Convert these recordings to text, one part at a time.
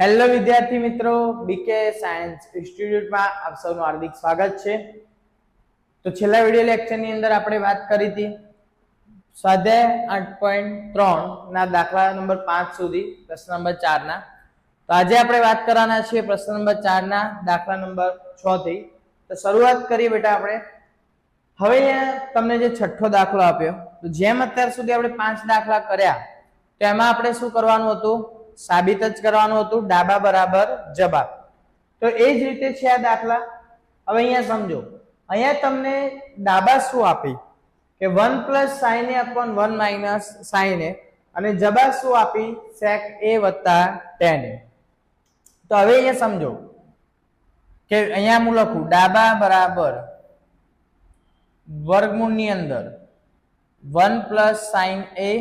Hello વિદ્યાર્થી મિત્રો, બીકે science ઇન્સ્ટિટ્યૂટમાં આપ સૌનું હાર્દિક સ્વાગત છે। તો છેલ્લા વિડિયો લેક્ચરની અંદર આપણે વાત કરી હતી સ્વાધ્યાય 8.3 ના દાખલા નંબર 5 સુધી પ્રશ્ન નંબર 4 ના। તો આજે આપણે વાત કરવાના છીએ પ્રશ્ન નંબર 4 ના દાખલા નંબર 6 થી। તો શરૂઆત કરીએ બેટા આપણે। હવે અહીંયા તમને જે છઠ્ઠો દાખલો આપ્યો, તો જેમ અત્યાર સુધી આપણે 5 દાખલા કર્યા તો એમાં આપણે શું કરવાનું હતું? સાબિત જ કરવાનું હતું, ડાબા બરાબર જવાબ। તો એ જ રીતે છે આ દાખલા। હવે અહીંયા સમજો, અહીંયા તમને ડાબા શું આપી કે 1 + sin a / 1 - sin a, અને જવાબ શું આપી? sec a + tan a। તો હવે અહીંયા સમજો કે અહીંયા હું લખું ડાબા બરાબર વર્ગમૂળની અંદર 1 + sin a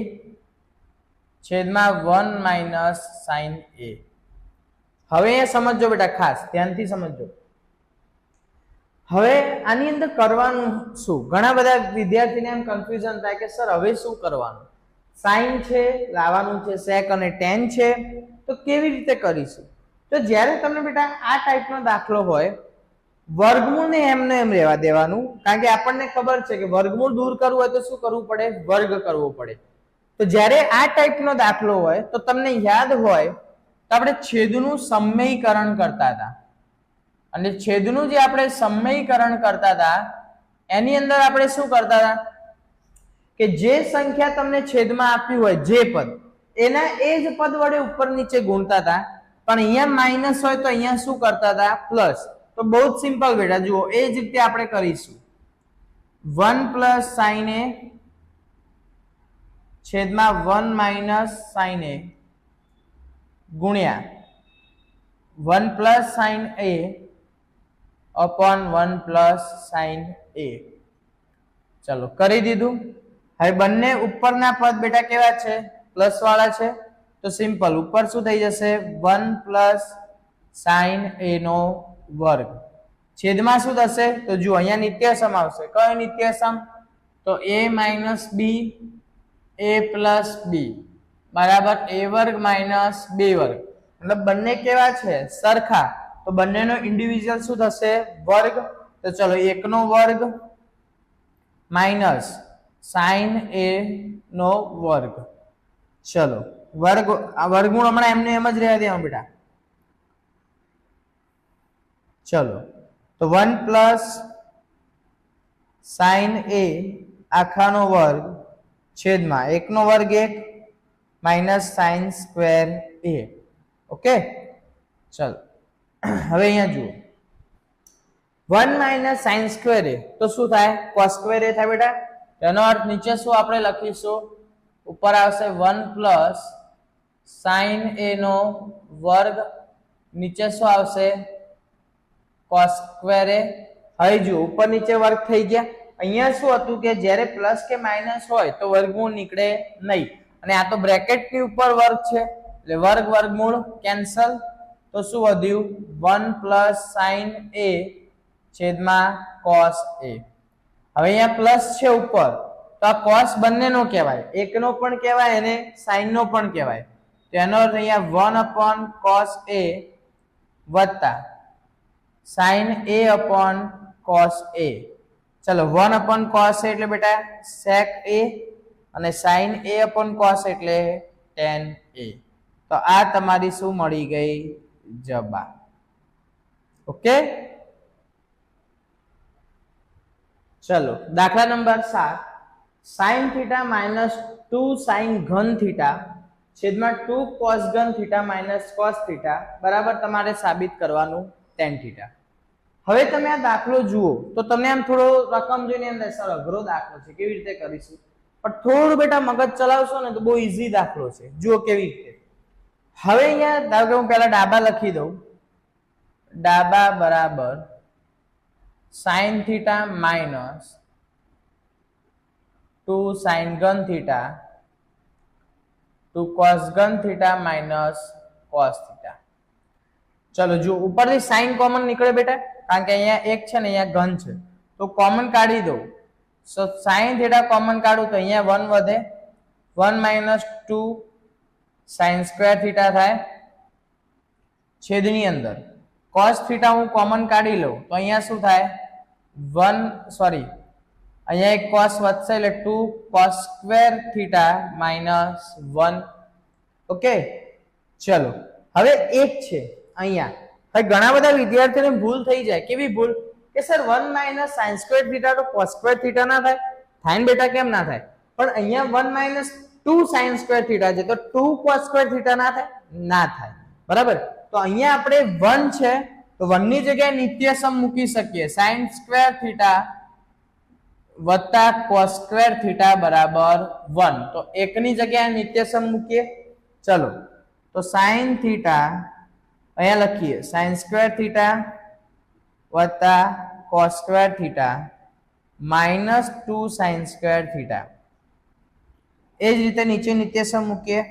છેદમાં 1 - sin a। હવે એ સમજો બેટા, ખાસ ધ્યાનથી સમજો। હવે આની અંદર કરવાનું શું? ઘણા બધા વિદ્યાર્થીને એમ કન્ફ્યુઝન થાય કે સર હવે શું કરવાનું? સાઇન છે, લાવવાનું છે સેક, અને ટેન છે, તો કેવી રીતે કરીશું? તો જ્યારે તમને બેટા આ ટાઈપનો દાખલો હોય, વર્ગમૂળને એમને એમ રહેવા દેવાનું, કારણ કે આપણને ખબર છે કે વર્ગમૂળ દૂર કરવું હોય તો શું કરવું પડે? વર્ગ કરવો પડે। તો જ્યારે આ ટાઈપનો દાખલો હોય તો તમને યાદ હોય તો આપણે છેદનું સમયકરણ કરતા હતા, અને છેદનું જે આપણે સમયકરણ કરતા હતા એની અંદર આપણે શું કરતા હતા કે જે સંખ્યા તમને છેદમાં આપ્યું હોય જે પદ, એના એ જ પદ વડે ઉપર નીચે ગુણતા હતા। પણ અહીંયા માઇનસ હોય તો અહીંયા શું કરતા હતા? પ્લસ। તો બહુ જ સિમ્પલ બેટા, જુઓ એ જ રીતે આપણે કરીશું। 1 + sin a છેદમાં 1 - sin a ગુણ્યા 1 + sin a / 1 + sin a। ચલો કરી દીધું। હવે બંને ઉપરના પદ બેટા કેવા છે? પ્લસ વાળા છે। તો સિમ્પલ ઉપર શું થઈ જશે? 1 + sin a નો વર્ગ છેદમાં શું થશે? તો જુઓ અહીંયા નિત્યસમ આવશે। કયો નિત્યસમ? તો a - b a + b બરાબર a વર્ગ - b વર્ગ, મતલબ બંને કેવા છે? સરખા। તો બંનેનો ઇન્ડિવિજ્યુઅલ શું થશે? વર્ગ। તો ચલો 1 નો વર્ગ માઇનસ sin a નો વર્ગ। ચલો વર્ગ, આ વર્ગમૂળ હમણાં એમને એમ જ રહેવા દેવાનું બેટા। ચલો તો 1 + sin a આખાનો વર્ગ છેદમાં 1 નો વર્ગ 1 minus sin square a। Okay, ચલો હવે અહીંયા જુઓ 1 - sin સ્ક્વેર a તો શું થાય? cos સ્ક્વેર a થાય બેટા। એનો અર્થ નીચે શું આપણે લખીશું? ઉપર આવશે 1 + sin a નો વર્ગ, નીચે શું આવશે? cos square a। હવે જુઓ ઉપર નીચે વર્ગ થઈ ગયા। અહીંયા શું હતું કે જ્યારે પ્લસ કે માઇનસ હોય તો વર્ગમૂળ નીકળે નહીં, અને આ તો બ્રેકેટની ઉપર વર્ગ છે એટલે વર્ગ વર્ગમૂળ કેન્સલ। તો શું વધ્યું? 1 + sin a છેદમાં cos a। હવે અહીંયા પ્લસ છે ઉપર, તો આ cos બંનેનો કહેવાય, એકનો પણ કહેવાય અને sin નો પણ કહેવાય। તો એનો અર્થ અહીંયા 1 / cos a વત્તા sin a / cos a। ચલો 1 / cos a એટલે બેટા sec a, અને sin a / cos એટલે tan a। તો આ તમારી શું મળી ગઈ? જવાબ। ઓકે, ચલો દાખલા નંબર 7, sin θ - 2 sin ઘન θ છેદમાં 2 cos ઘન θ - cos θ બરાબર તમારે સાબિત કરવાનું tan θ। હવે તમે આ દાખલો જુઓ તો તમને આમ થોડો રકમ જોઈને અંદર સર અઘરો દાખલો છે, કેવી રીતે કરીશું? પણ થોડું બેટા મગજ ચલાવશો ને તો બહુ ઈઝી દાખલો છે। જુઓ કેવી રીતે। હવે અહીંયા ધારો કે હું પહેલા ડાબા લખી દઉં, ડાબા બરાબર sin θ - 2 sin ઘન θ 2 cos ઘન θ - cos θ। ચલો જો ઉપરથી sin કોમન નીકળે બેટા, કારણ કે અહીંયા એક છે ને અહીંયા ઘન છે, તો કોમન કાઢી દઉં। સો sin θ કોમન કાઢું તો અહીંયા 1 વધે, 1 - 2 sin સ્ક્વેર θ થાય, છેદની અંદર cos થીટા હું કોમન કાઢી લઉં તો અહીંયા શું થાય 1 સોરી અહીંયા એક cos વધશે એટલે 2 cos square theta minus 1. Okay, ચલો હવે એક છે અહીંયા. હવે ઘણા બધા વિદ્યાર્થીઓને ભૂલ થઈ જાય. કેવી ભૂલ કે sir 1 minus sign square theta તો cos સ્ક્વેર થીટા ના થાય? થાય ને બેટા, કેમ ના થાય? પણ અહીંયા 1 માઇનસ 2 સાઇન સ્ક્વેર થીટા છે તો 2 cos સ્ક્વેર થીટા ના થાય? ના થાય. બરાબર, તો અહીંયા આપણે 1 છે તો 1 ની જગ્યાએ નિત્યસમ મૂકી શકીએ. સાઇન સ્ક્વેર થીટા વત્તા cos સ્ક્વેર થીટા બરાબર 1. તો 1 ની જગ્યાએ નિત્યસમ મૂકીએ. ચલો, તો સાઇન થીટા અહીંયા લખીએ સાઇન સ્ક્વેર થીટા વત્તા cos square theta minus 2 sine square theta. એ જ રીતે નીચે નિત્યસમ મૂકીએ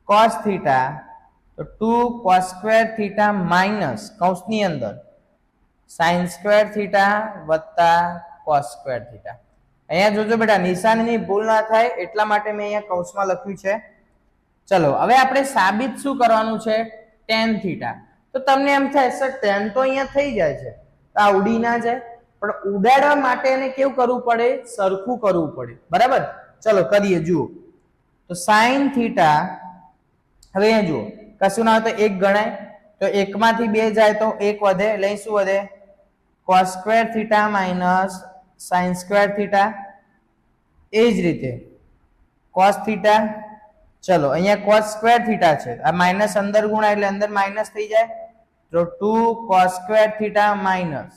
cos થીટા તો 2 cos સ્ક્વેર થીટા માઇનસ કૌંસની અંદર સાઇન સ્ક્વેર થીટા વત્તા cos સ્ક્વેર થીટા. અહીંયા જોજો બેટા, નિશાનીની ભૂલ ના થાય એટલા માટે મેં અહીંયા કૌંસમાં લખ્યું છે. ચલો હવે આપણે સાબિત શું કરવાનું છે? tan theta. તો તમને એમ થાય સર tan તો અહીંયા થઈ જાય છે તો આ ઉડી ના જાય, પણ ઉડાડવા માટે એને કેવું કરવું પડે? સરખું કરવું પડે. બરાબર, ચલો કરીએ. જુઓ તો sin થીટા, હવે અહીંયા જુઓ કશું ના હોય તો 1 ગણાય, તો 1 માંથી 2 જાય તો 1 વધે, એટલે શું વધે? cos square theta minus sin square theta. એ જ રીતે cos થીટા, ચલો અહીંયા cos સ્ક્વેર થીટા છે, આ માઇનસ અંદર ગુણાય એટલે અંદર માઇનસ થઈ જાય, તો 2 cos square theta minus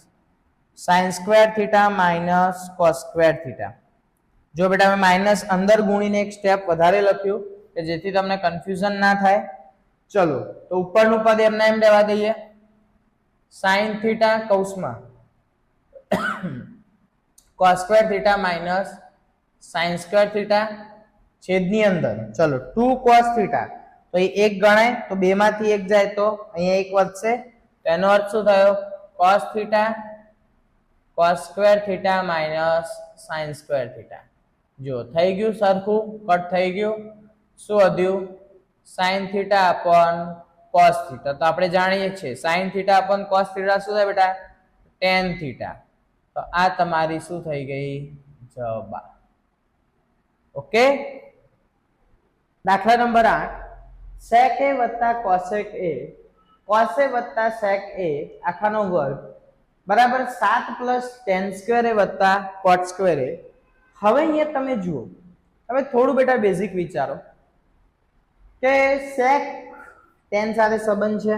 sin square theta minus cos square theta. જો બેટા મેં માઇનસ અંદર ગુણીને એક સ્ટેપ વધારે લખ્યું કે જેથી તમને કન્ફ્યુઝન ના થાય. ચલો તો ઉપરનું પદ એમને એમ લેવા દઈએ. sin થીટા કૌંસમાં cos square theta minus sin square theta છેદની અંદર ચલો 2 cos થીટા, તો એ 1 ગણાય તો 2 માંથી 1 જાય તો અહીંયા 1 વધશે, તો એનો અર્થ શું થયો? cos theta cos square theta minus sin square theta. જો થઈ ગયું સરખું, કટ થઈ ગયું. શું વધ્યું? sin theta upon cos theta. તો આપણે જાણીએ છીએ sin theta upon cos theta શું થાય બેટા? tan theta. તો આ તમારી શું થઈ ગઈ? જવાબ. ઓકે, દાખલા નંબર 8, sec a વત્તા cosec a cos a વત્તા sec a આખાનો વર્ગ બરાબર 7 પ્લસ tan સ્ક્વેર a વત્તા cot સ્ક્વેર a. હવે અહીંયા તમે જુઓ, હવે થોડું બેટા બેઝિક વિચારો કે sec tan સાથે સંબંધ છે?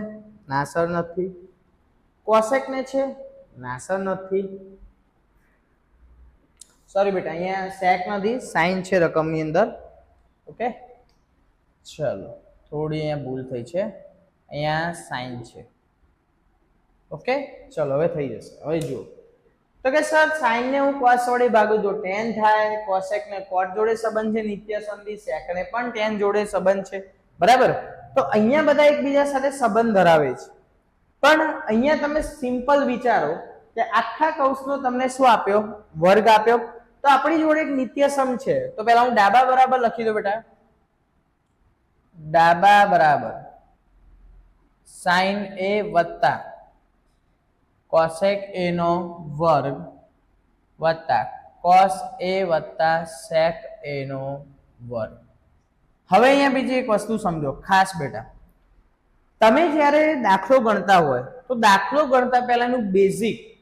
ના સર નથી. cosec ને છે? ના સર નથી. સોરી બેટા, અહીંયા sec નથી, sin છે રકમની અંદર. ઓકે, ચલો થોડી અહીંયા ભૂલ થઈ છે, અહીંયા sin છે. ઓકે, ચલો હવે થઈ જશે. હવે જુઓ તો કે સર sin ને હું cos વડે ભાગું તો tan થાય, cosec ને cot જોડે સંબંધ છે નિત્ય સંધિ, sec ને પણ tan જોડે સંબંધ છે. બરાબર, તો અહીંયા બધા એકબીજા સાથે સંબંધ ધરાવે છે. પણ અહીંયા તમે સિમ્પલ વિચારો કે આખા કૌંસનો તમને શું આપ્યો? વર્ગ આપ્યો. તો આપણી જોડે એક નિત્યસમ છે, તો પહેલા હું ડાબા બરાબર લખી દઉં બેટા. ડાબા બરાબર sin a વત્તા cosec a નો વર્ગ વત્તા cos a વત્તા sec a નો વર્ગ. હવે અહીંયા બીજી એક વસ્તુ સમજો ખાસ બેટા, તમે જ્યારે દાખલો ગણતા હોય તો દાખલો ગણતા પહેલાનું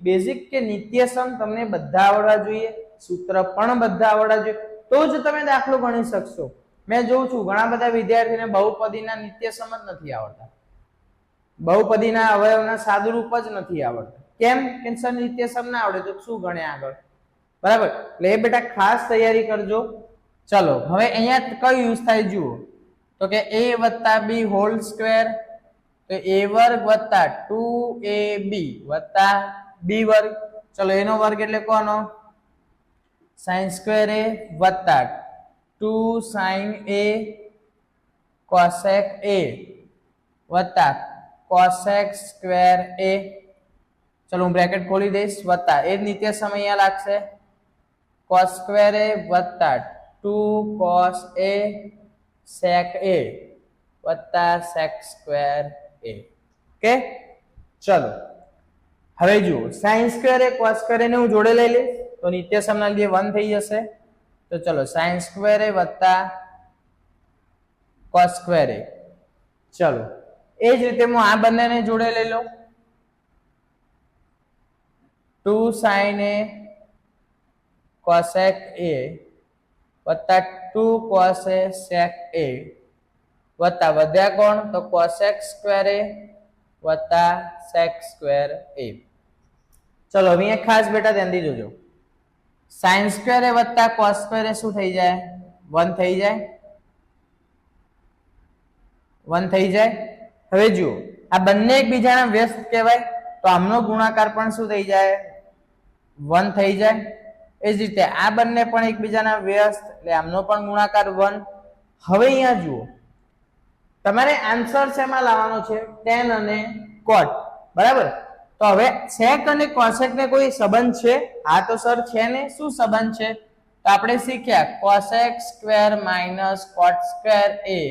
બેઝિક કે નિત્યસમ તમને બધા આવડવા જોઈએ, સૂત્ર પણ બધા આવડવા જોઈએ, તો જ તમે દાખલો ગણી શકશો. મેં જોઉં છું ઘણા બધા વિદ્યાર્થીને બહુપદીના નિત્યસમ જ નથી આવડતા, બહુપદીના અવયવના સાદુરૂપ જ નથી આવડતા. કેમ? કે સર નિત્યસમ ના આવડે તો શું ગણે આગળ? બરાબર, એટલે એ બેટા ખાસ તૈયારી કરજો. ચલો હવે અહીંયા કયું યુઝ થાય જુઓ, તો કે a વત્તા b હોલ સ્ક્વેર, તો a વર્ગ વત્તા 2ab વત્તા b વર્ગ. ચલો એનો વર્ગ એટલે કોનો? sin સ્ક્વેર a વત્તા 2 sin a cosec a વત્તા cosec સ્ક્વેર a. ચલો હું બ્રેકેટ ખોલી દઈશ, વત્તા એ જ નિત્યસમ અહીંયા લાગશે cos સ્ક્વેર a વત્તા 2 cos a sec a વત્તા sec સ્ક્વેર a. ઓકે ચલો હવે જુઓ sin સ્ક્વેર એ cos સ્ક્વેર ને હું જોડે લઈ લઈશ તો નિત્યસમના લીધે 1 થઈ જશે તો ચલો sin સ્ક્વેર એ વત્તા cos સ્ક્વેર એ ચલો એ જ રીતે હું આ બંનેને જોડે લઈ લઉં 2 sin a cosec a વત્તા 2 cos a sec a વત્તા વધ્યા કોણ તો cosec સ્ક્વેર a વત્તા sec સ્ક્વેર a ચલો હવે અહીંયા ખાસ બેટા ધ્યાનથી જોજો sin સ્ક્વેર a વત્તા cos સ્ક્વેર a શું થઈ જાય 1 થઈ જાય 1 થઈ જાય હવે જુઓ આ બંને એકબીજાના વ્યસ્ત કહેવાય તો આમનો ગુણાકાર પણ શું થઈ જાય 1 થઈ જાય એ જ રીતે આ બંને પણ એકબીજાના વ્યસ્ત એટલે આમનો પણ ગુણાકાર 1 હવે અહીંયા જુઓ તમારે આન્સર શેમાં લાવવાનો છે tan અને cot બરાબર તો હવે sec અને cosec ને કોઈ સંબંધ છે આ તો સર છે ને શું સંબંધ છે તો આપણે શીખ્યા cosec square minus cot square a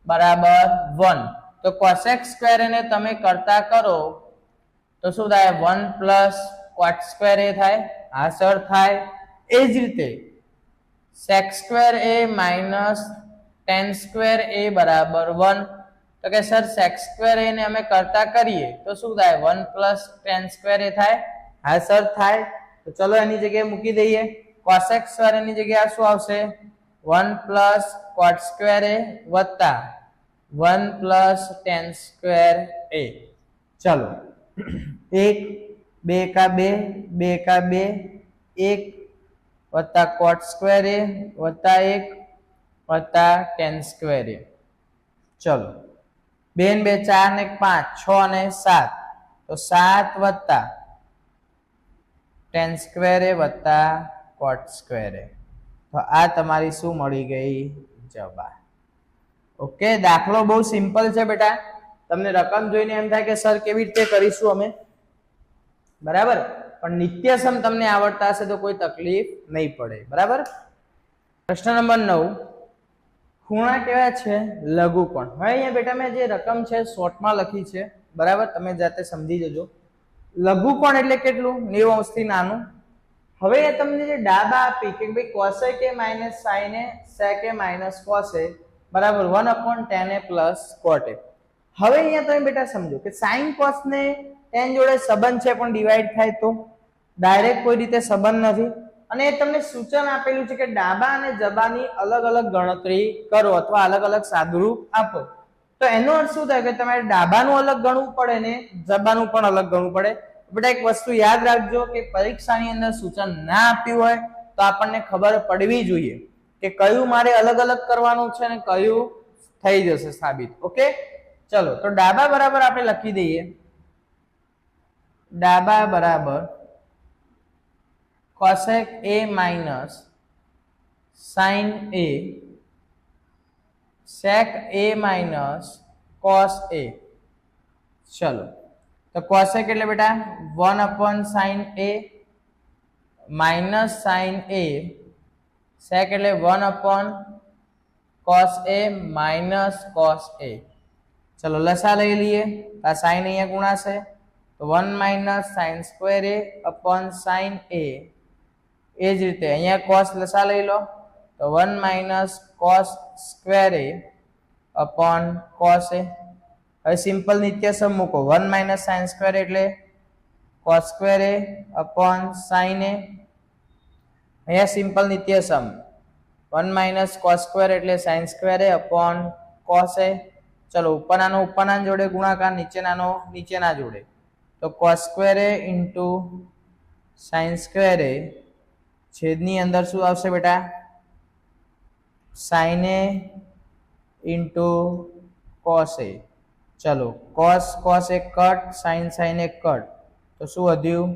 બરાબર 1 તો cosec સ્ક્વેર ને તમે કરતા કરો તો શું થાય 1 પ્લસ cot સ્ક્વેર a થાય આ સર થાય એ જ રીતે sec square a minus tan square a બરાબર 1 તો કે સર sec સ્ક્વેર a ને અમે કરતા કરીએ તો શું થાય 1 પ્લસ tan સ્ક્વેર a થાય હા સર થાય તો ચલો એની જગ્યાએ મૂકી દઈએ cosec સ્ક્વેર ની જગ્યાએ શું આવશે 1 પ્લસ cot સ્ક્વેર a વત્તા 1 પ્લસ tan સ્ક્વેર a ચલો 1 2 का 2 2 का 2 1 વત્તા cot સ્ક્વેર a વત્તા 1 વત્તા tan સ્ક્વેર a ચલો 2 2 4 ને 5 6 ને 7 તો 7 વત્તા tan સ્ક્વેર a વત્તા cot સ્ક્વેર a તો આ તમારી શું મળી ગઈ જવાબ ઓકે દાખલો બહુ સિમ્પલ છે બેટા તમને રકમ જોઈને એમ થાય કે સર કેવી રીતે કરીશું અમે બરાબર પણ નિત્યસમ તમને આવડતા હશે તો કોઈ તકલીફ નહીં પડે બરાબર પ્રશ્ન નંબર 9 ખૂણા કેવા છે લઘુકોણ હવે અહીંયા બેટા મેં જે રકમ છે શોર્ટમાં લખી છે બરાબર તમે જાતે સમજી જજો લઘુકોણ એટલે કેટલું 90 અંશથી નાનું હવે એ તમને જે ડાબા આપી કે ભાઈ cosec a minus sin a sec a minus cos a બરાબર 1/tan a plus cot a હવે અહીંયા તમે બેટા સમજો કે sin cos ને tan જોડે સંબંધ છે પણ ડિવાઈડ થાય તો ડાયરેક્ટ કોઈ રીતે સંબંધ નથી અને એ તમને સૂચન આપેલું છે કે ડાબા અને જબાની અલગ અલગ ગણતરી કરો અથવા અલગ અલગ સાદુરૂપ આપો તો એનો અર્થ શું થાય કે તમારે ડાબાનું અલગ ગણવું પડે ને જબાનું પણ અલગ ગણવું પડે બેટા એક વસ્તુ યાદ રાખજો કે પરીક્ષાની અંદર સૂચન ના આપ્યું હોય તો આપણને ખબર પડવી જોઈએ કે કયું મારે અલગ અલગ કરવાનું છે ને કયું થઈ જશે સાબિત ઓકે ચલો તો ડાબા બરાબર આપણે લખી દઈએ ડાબા બરાબર cosec a minus sin a sec a minus cos a चलो तो cosec એટલે બેટા 1/sin a minus sin a sec એટલે 1/cos a minus cos a चलो लसा લઈ લઈએ આ sin અહીંયા ગુણાશે તો 1 minus sin square a upon sin a એ જ રીતે અહીંયા cos લસા લઈ લો તો 1 minus cos square a upon cos a હવે સિમ્પલ નિત્યસમ મૂકો 1 minus sin square એટલે cos square a upon sin a અહીંયા સિમ્પલ નિત્યસમ 1 minus cos square એટલે sin square a upon cos a ચલો ઉપરનાનો ઉપરના જોડે ગુણાકાર નીચેનાનો નીચેના જોડે તો cos square a into sin square a છેદની અંદર શું આવશે બેટા sin a into cos a ચલો cos a cut sin a cut તો શું વધ્યું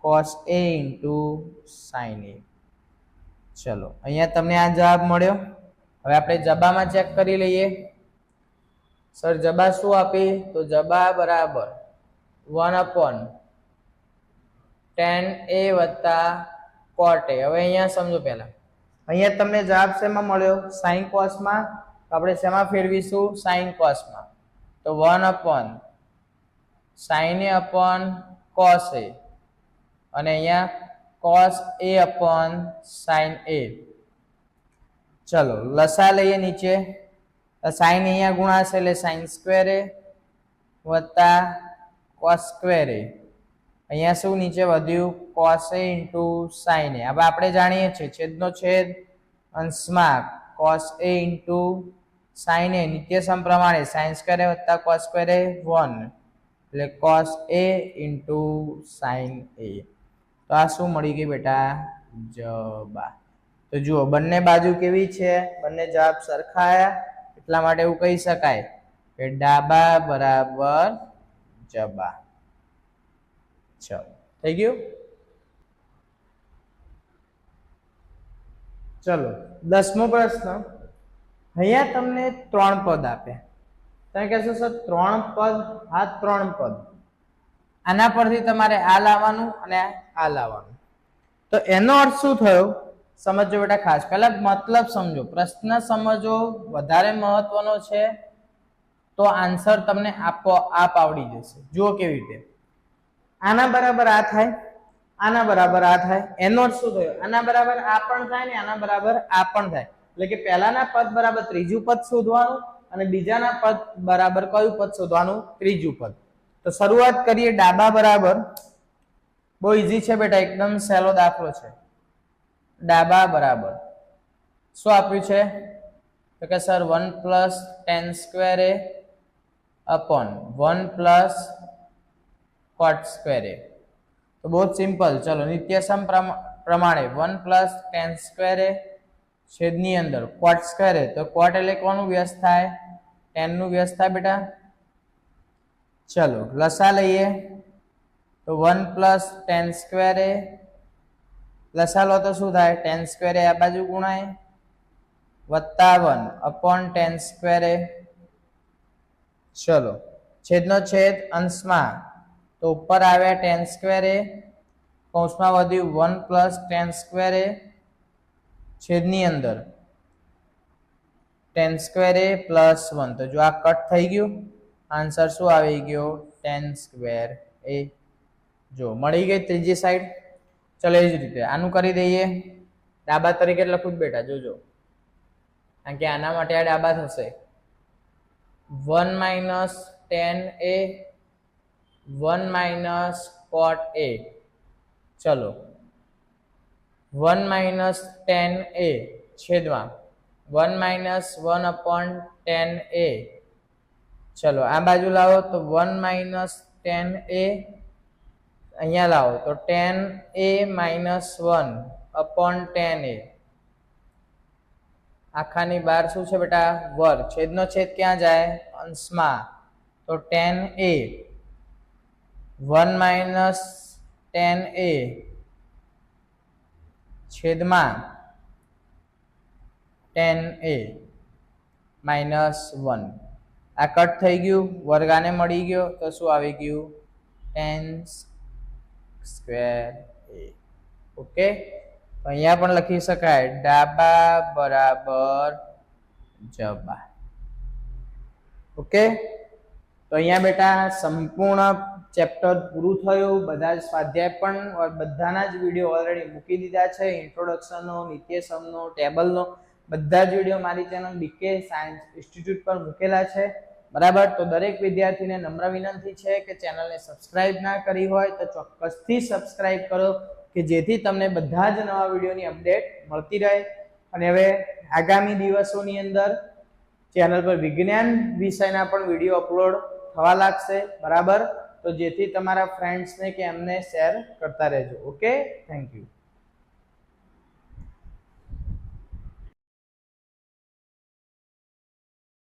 cos a into sin a ચલો અહીંયા તમને આ જવાબ મળ્યો હવે આપણે જબામાં ચેક કરી લઈએ સર જબા શું આપી તો જબા બરાબર 1/tan a વત્તા cot a હવે અહીંયા સમજો પહેલા અહીંયા તમને જવાબ શેમાં મળ્યો sin cos માં તો આપણે શેમાં ફેરવીશું sin cos માં તો 1/tan sin a upon cos a અને અહીંયા cos a upon sin a. ચલો લસા લઈએ નીચે, sin અહીંયા ગુણાશે એટલે sin square a વત્તા cos square a. અહીંયા શું નીચે વધ્યું cos a into sin a. હવે આપણે જાણીએ છીએ છેદનો છેદ અંશમાં cos a into sin a નિત્યસમ પ્રમાણે sin square a વત્તા cos square a 1 એટલે cos a into sin a. તો આ શું મળી ગઈ બેટા જવાબ. તો જુઓ બંને બાજુ કેવી છે, બંને જવાબ સરખા આયા, એટલા માટે એવું કહી શકાય કે ડાબા બરાબર જબા. ચલો થઈ ગયું. ચલો 10મો પ્રશ્ન. અહીંયા તમને 3 પદ આપે, તમે કહેશો સર 3 પદ? હા 3 પદ. આના પરથી તમારે આ લાવવાનું અને આ લાવવાનું. તો એનો અર્થ શું થયો સમજો બેટા ખાસ. પહેલા મતલબ સમજો, પ્રશ્ન સમજો વધારે મહત્વનો છે, તો આન્સર તમને આપોઆપ આવડી જશે. જુઓ કેવી રીતે, આના બરાબર આ થાય, આના બરાબર આ થાય. એનો અર્થ શું થયો, આના બરાબર આ પણ થાય ને આના બરાબર આ પણ થાય. એટલે કે પહેલાના પદ બરાબર ત્રીજું પદ શોધવાનું અને બીજાના પદ બરાબર કયું પદ શોધવાનું, ત્રીજું પદ. તો શરૂઆત કરીએ ડાબા બરાબર. બહુ ઈઝી છે બેટા, એકદમ સહેલો દાખલો છે. ડાબા બરાબર શું આપ્યું છે તો કે sir 1 plus tan square a upon 1 plus cot square a. તો બહુ સિમ્પલ. ચલો નિત્યસમ પ્રમાણે 1 plus tan square a છેદની અંદર cot square a. તો cot એટલે કોનું વ્યસ્ત થાય, tan નું વ્યસ્ત થાય બેટા. ચલો લસા લઈએ તો 1 plus tan square a લસા લો તો શું થાય, tan square a આ બાજુ ગુણાય વત્તા 1 upon tan square a. ચલો છેદનો છેદ અંશમાં, તો ઉપર આવ્યા tan square a, કૌંસમાં વધ્યું 1 plus tan square a છેદની અંદર tan square a plus 1. તો જો આ કટ થઈ ગયું, આન્સર શું આવી ગયો tan square a. જો મળી ગઈ ત્રીજી સાઈડ. ચલો એ જ રીતે આનું કરી દઈએ. ડાબા તરીકે લખું જ બેટા, જોજો, કારણ કે આના માટે આ ડાબા થશે. 1 minus tan a 1 minus cot a. ચલો 1 minus tan a છેદમાં 1 minus 1 upon tan a. ચલો આ બાજુ લાવો તો 1 minus tan a, અહીંયા લાવો તો tan a minus 1 upon tan a. આખાની બહાર શું છે બેટા, વર્ગ. છેદનો છેદ ક્યાં જાય, અંશમાં. તો tan a 1 minus tan a છેદમાં tan a minus 1. આ કટ થઈ ગયું, વર્ગ આને મળી ગયો, તો શું આવી ગયું tan square a. ઓકે, તો અહીંયા પણ લખી શકાય ડાબા બરાબર જબા. ઓકે, તો અહીંયા બેટા સંપૂર્ણ ચેપ્ટર પૂરું થયું. બધા જ સ્વાધ્યાય પણ બધાના જ વિડીયો ઓલરેડી મૂકી દીધા છે. ઇન્ટ્રોડક્શનનો, નિત્યસમનો, ટેબલનો બધા જ વિડીયો મારી ચેનલ બીકે સાયન્સ ઇન્સ્ટિટ્યૂટ પર મૂકેલા છે. બરાબર, તો દરેક વિદ્યાર્થીને નમ્ર વિનંતી છે કે ચેનલને સબસ્ક્રાઇબ ના કરી હોય તો ચોક્કસથી સબસ્ક્રાઇબ કરો, કે જેથી તમને બધા જ નવા વિડીયોની અપડેટ મળતી રહે. અને હવે આગામી દિવસોની અંદર ચેનલ પર વિજ્ઞાન વિષયના પણ વિડીયો અપલોડ થવા લાગશે. બરાબર, તો જેથી તમારા ફ્રેન્ડ્સને કે એમને શેર કરતા રહેજો. Okay, thank you.